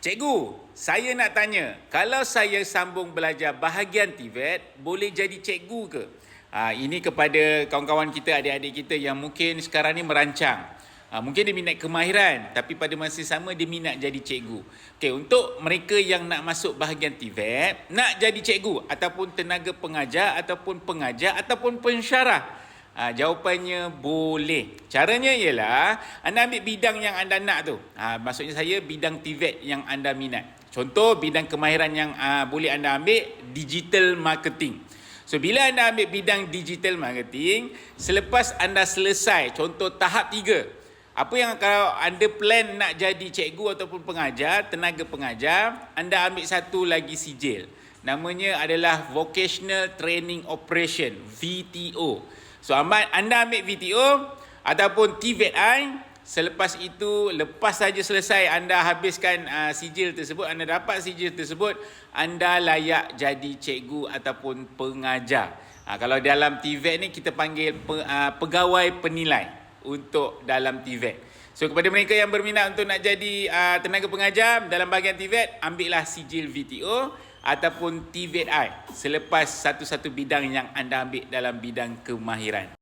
Cikgu, saya nak tanya, kalau saya sambung belajar bahagian TVET, boleh jadi cikgu ke? Ini kepada kawan-kawan kita, adik-adik kita yang mungkin sekarang ni merancang. Mungkin dia minat kemahiran, tapi pada masa sama dia minat jadi cikgu. Okey, untuk mereka yang nak masuk bahagian TVET, nak jadi cikgu ataupun tenaga pengajar ataupun pengajar ataupun pensyarah. Jawapannya boleh. Caranya ialah anda ambil bidang yang anda nak tu. Maksudnya saya bidang TVET yang anda minat. Contoh bidang kemahiran yang boleh anda ambil digital marketing. So bila anda ambil bidang digital marketing, selepas anda selesai contoh tahap 3, apa yang kalau anda plan nak jadi cikgu ataupun pengajar, tenaga pengajar, anda ambil satu lagi sijil. Namanya adalah Vocational Training Operation, VTO. So anda ambil VTO ataupun TVET-I, selepas itu, lepas saja selesai anda habiskan sijil tersebut, anda dapat sijil tersebut, anda layak jadi cikgu ataupun pengajar. Kalau dalam TVET ni kita panggil pegawai penilai untuk dalam TVET. So kepada mereka yang berminat untuk nak jadi tenaga pengajar dalam bahagian TVET, ambillah sijil VTO ataupun TVET-I selepas satu-satu bidang yang anda ambil dalam bidang kemahiran.